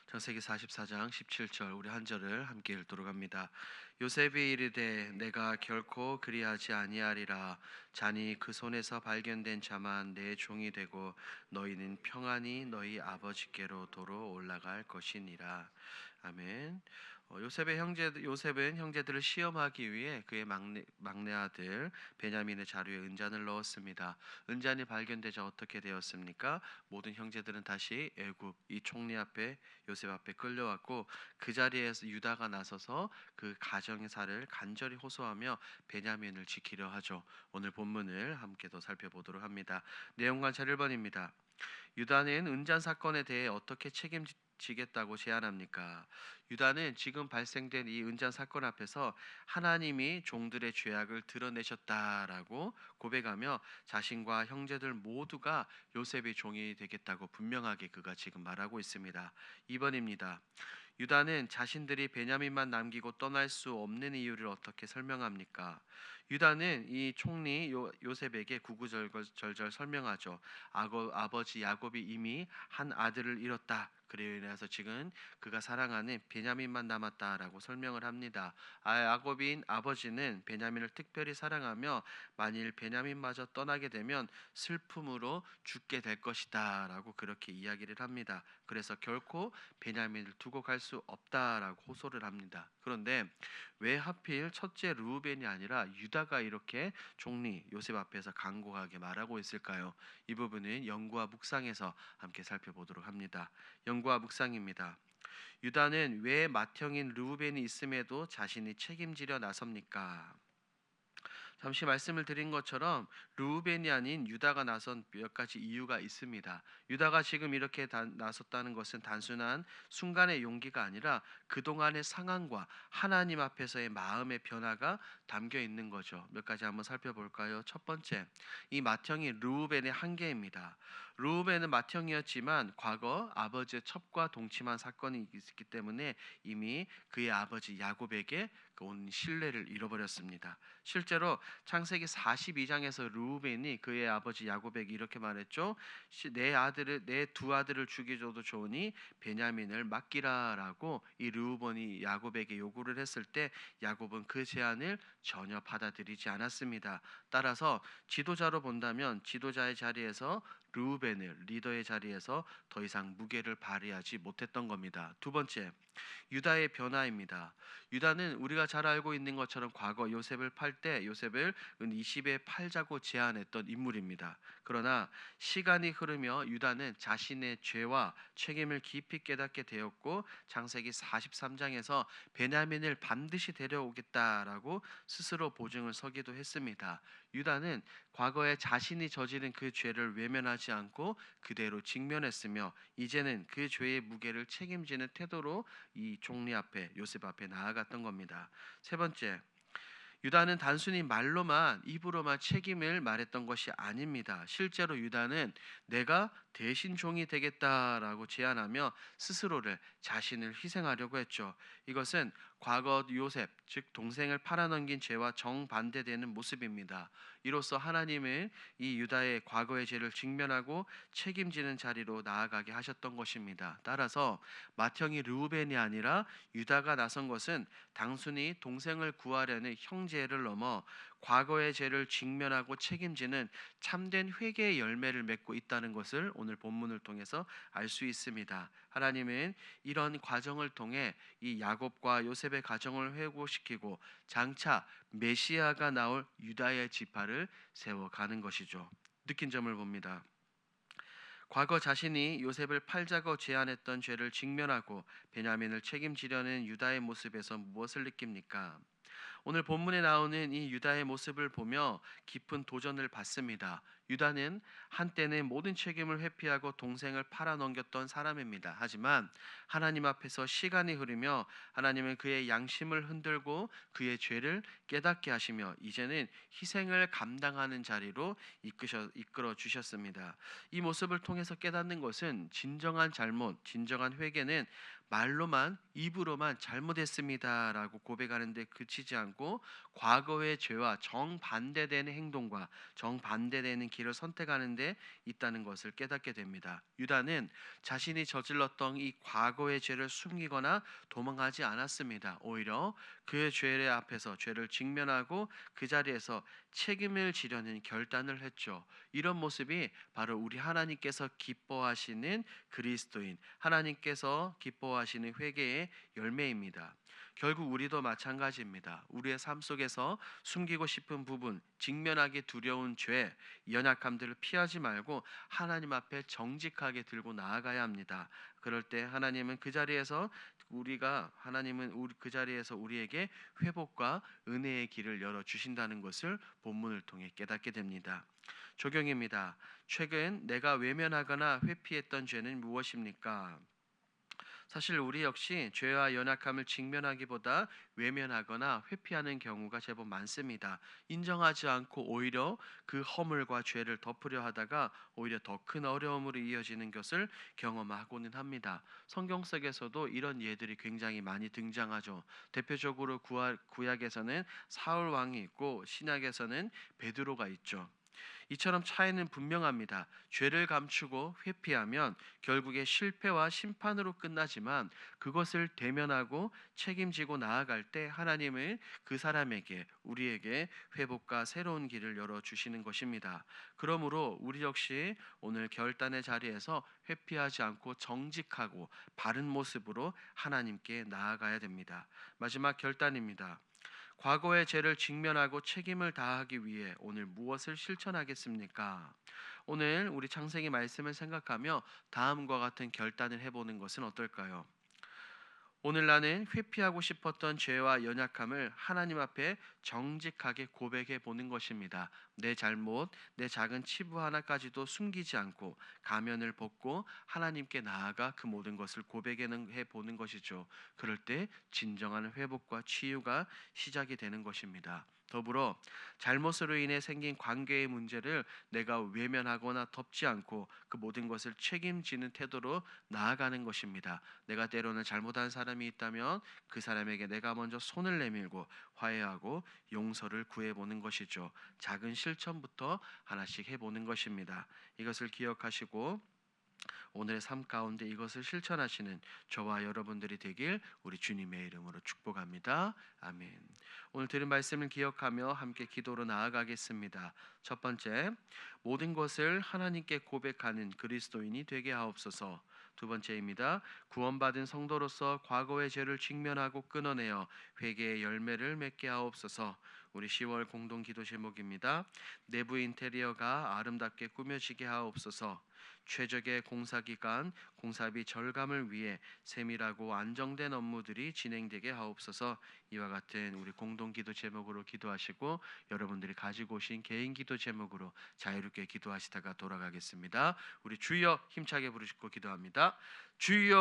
창세기 44장 17절 우리 한 절을 함께 읽도록 합니다. 요셉이 이르되 내가 결코 그리하지 아니하리라. 자니 그 손에서 발견된 자만 내 종이 되고 너희는 평안히 너희 아버지께로 도로 올라갈 것이니라. 아멘. 요셉은 형제들을 시험하기 위해 그의 막내 아들 베냐민의 자루에 은잔을 넣었습니다. 은잔이 발견되자 어떻게 되었습니까? 모든 형제들은 다시 애굽 이 총리 앞에 요셉 앞에 끌려왔고, 그 자리에서 유다가 나서서 그 가정의 살을 간절히 호소하며 베냐민을 지키려 하죠. 오늘 본문을 함께 더 살펴보도록 합니다. 내용 관찰 1번입니다. 유다는 은잔 사건에 대해 어떻게 책임지겠다고 제안합니까? 유다는 지금 발생된 이 은잔 사건 앞에서 하나님이 종들의 죄악을 드러내셨다라고 고백하며 자신과 형제들 모두가 요셉의 종이 되겠다고 분명하게 그가 지금 말하고 있습니다. 2번입니다. 유다는 자신들이 베냐민만 남기고 떠날 수 없는 이유를 어떻게 설명합니까? 유다는 이 총리 요셉에게 구구절절 설명하죠. 아버지 야곱이 이미 한 아들을 잃었다. 그래 인해서 지금 그가 사랑하는 베냐민만 남았다라고 설명을 합니다. 야곱인 아버지는 베냐민을 특별히 사랑하며 만일 베냐민마저 떠나게 되면 슬픔으로 죽게 될 것이다라고 그렇게 이야기를 합니다. 그래서 결코 베냐민을 두고 갈 수 없다라고 호소를 합니다. 그런데 왜 하필 첫째 르우벤이 아니라 유다가 이렇게 총리 요셉 앞에서 간곡하게 말하고 있을까요? 이 부분은 연구와 묵상에서 함께 살펴보도록 합니다. 연구와 묵상입니다. 유다는 왜 맏형인 르우벤이 있음에도 자신이 책임지려 나섭니까? 잠시 말씀을 드린 것처럼 르우벤이 아닌 유다가 나선 몇 가지 이유가 있습니다. 유다가 지금 이렇게 나섰다는 것은 단순한 순간의 용기가 아니라 그동안의 상황과 하나님 앞에서의 마음의 변화가 담겨 있는 거죠. 몇 가지 한번 살펴볼까요? 첫 번째, 이 맏형이 르우벤의 한계입니다. 르우벤은 맏형이었지만 과거 아버지의 첩과 동침한 사건이 있기 때문에 이미 그의 아버지 야곱에게 온 신뢰를 잃어버렸습니다. 실제로 창세기 42장에서 르우벤이 그의 아버지 야곱에게 이렇게 말했죠. 내 두 아들을 죽여줘도 좋으니 베냐민을 맡기라라고 이 르우벤이 야곱에게 요구를 했을 때 야곱은 그 제안을 전혀 받아들이지 않았습니다. 따라서 지도자로 본다면 지도자의 자리에서 르우벤을 리더의 자리에서 더 이상 무게를 발휘하지 못했던 겁니다. 두 번째, 유다의 변화입니다. 유다는 우리가 잘 알고 있는 것처럼 과거 요셉을 팔 때 요셉을 은 20에 팔자고 제안했던 인물입니다. 그러나 시간이 흐르며 유다는 자신의 죄와 책임을 깊이 깨닫게 되었고, 창세기 43장에서 베냐민을 반드시 데려오겠다라고 스스로 보증을 서기도 했습니다. 유다는 과거에 자신이 저지른 그 죄를 외면하지 않고 그대로 직면했으며 이제는 그 죄의 무게를 책임지는 태도로 이 총리 앞에 요셉 앞에 나아갔던 겁니다. 세 번째, 유다는 단순히 말로만 입으로만 책임을 말했던 것이 아닙니다. 실제로 유다는 내가 대신 종이 되겠다라고 제안하며 스스로를 자신을 희생하려고 했죠. 이것은 과거 요셉 즉 동생을 팔아넘긴 죄와 정반대되는 모습입니다. 이로써 하나님은 이 유다의 과거의 죄를 직면하고 책임지는 자리로 나아가게 하셨던 것입니다. 따라서 맏형이 르우벤이 아니라 유다가 나선 것은 단순히 동생을 구하려는 형제를 넘어 과거의 죄를 직면하고 책임지는 참된 회개의 열매를 맺고 있다는 것을 오늘 본문을 통해서 알 수 있습니다. 하나님은 이런 과정을 통해 이 야곱과 요셉의 가정을 회복시키고 장차 메시아가 나올 유다의 지파를 세워가는 것이죠. 느낀 점을 봅니다. 과거 자신이 요셉을 팔자고 제안했던 죄를 직면하고 베냐민을 책임지려는 유다의 모습에서 무엇을 느낍니까? 오늘 본문에 나오는 이 유다의 모습을 보며 깊은 도전을 받습니다. 유다는 한때는 모든 책임을 회피하고 동생을 팔아넘겼던 사람입니다. 하지만 하나님 앞에서 시간이 흐르며 하나님은 그의 양심을 흔들고 그의 죄를 깨닫게 하시며 이제는 희생을 감당하는 자리로 이끌어 주셨습니다. 이 모습을 통해서 깨닫는 것은 진정한 잘못, 진정한 회개는 말로만 입으로만 잘못했습니다라고 고백하는 데 그치지 않고 과거의 죄와 정반대되는 행동과 정반대되는 길을 선택하는 데 있다는 것을 깨닫게 됩니다. 유다는 자신이 저질렀던 이 과거의 죄를 숨기거나 도망하지 않았습니다. 오히려 그의 죄 앞에서 죄를 직면하고 그 자리에서 책임을 지려는 결단을 했죠. 이런 모습이 바로 우리 하나님께서 기뻐하시는 그리스도인, 하나님께서 기뻐하시는 회개의 열매입니다. 결국 우리도 마찬가지입니다. 우리의 삶 속에서 숨기고 싶은 부분, 직면하기 두려운 죄, 연약함들을 피하지 말고 하나님 앞에 정직하게 들고 나아가야 합니다. 그럴 때 하나님은 그 자리에서 그 자리에서 우리에게 회복과 은혜의 길을 열어 주신다는 것을 본문을 통해 깨닫게 됩니다. 적용입니다. 최근 내가 외면하거나 회피했던 죄는 무엇입니까? 사실 우리 역시 죄와 연약함을 직면하기보다 외면하거나 회피하는 경우가 제법 많습니다. 인정하지 않고 오히려 그 허물과 죄를 덮으려 하다가 오히려 더 큰 어려움으로 이어지는 것을 경험하고는 합니다. 성경 속에서도 이런 예들이 굉장히 많이 등장하죠. 대표적으로 구약에서는 사울 왕이 있고 신약에서는 베드로가 있죠. 이처럼 차이는 분명합니다. 죄를 감추고 회피하면 결국에 실패와 심판으로 끝나지만 그것을 대면하고 책임지고 나아갈 때 하나님은 그 사람에게 우리에게 회복과 새로운 길을 열어 주시는 것입니다. 그러므로 우리 역시 오늘 결단의 자리에서 회피하지 않고 정직하고 바른 모습으로 하나님께 나아가야 됩니다. 마지막 결단입니다. 과거의 죄를 직면하고 책임을 다하기 위해 오늘 무엇을 실천하겠습니까? 오늘 우리 창세기 말씀을 생각하며 다음과 같은 결단을 해보는 것은 어떨까요? 오늘 나는 회피하고 싶었던 죄와 연약함을 하나님 앞에 정직하게 고백해 보는 것입니다. 내 잘못, 내 작은 치부 하나까지도 숨기지 않고 가면을 벗고 하나님께 나아가 그 모든 것을 고백해 보는 것이죠. 그럴 때 진정한 회복과 치유가 시작이 되는 것입니다. 더불어 잘못으로 인해 생긴 관계의 문제를 내가 외면하거나 덮지 않고 그 모든 것을 책임지는 태도로 나아가는 것입니다. 내가 때로는 잘못한 사람이 있다면 그 사람에게 내가 먼저 손을 내밀고 화해하고 용서를 구해보는 것이죠. 작은 실천부터 하나씩 해보는 것입니다. 이것을 기억하시고 오늘의 삶 가운데 이것을 실천하시는 저와 여러분들이 되길 우리 주님의 이름으로 축복합니다. 아멘. 오늘 들은 말씀을 기억하며 함께 기도로 나아가겠습니다. 첫 번째, 모든 것을 하나님께 고백하는 그리스도인이 되게 하옵소서. 두 번째입니다. 구원받은 성도로서 과거의 죄를 직면하고 끊어내어 회개의 열매를 맺게 하옵소서. 우리 10월 공동 기도 제목입니다. 내부 인테리어가 아름답게 꾸며지게 하옵소서. 최적의 공사 기간, 공사비 절감을 위해 세밀하고 안정된 업무들이 진행되게 하옵소서. 이와 같은 우리 공동 기도 제목으로 기도하시고 여러분들이 가지고 오신 개인 기도 제목으로 자유롭게 기도하시다가 돌아가겠습니다. 우리 주여 힘차게 부르시고 기도합니다. 주여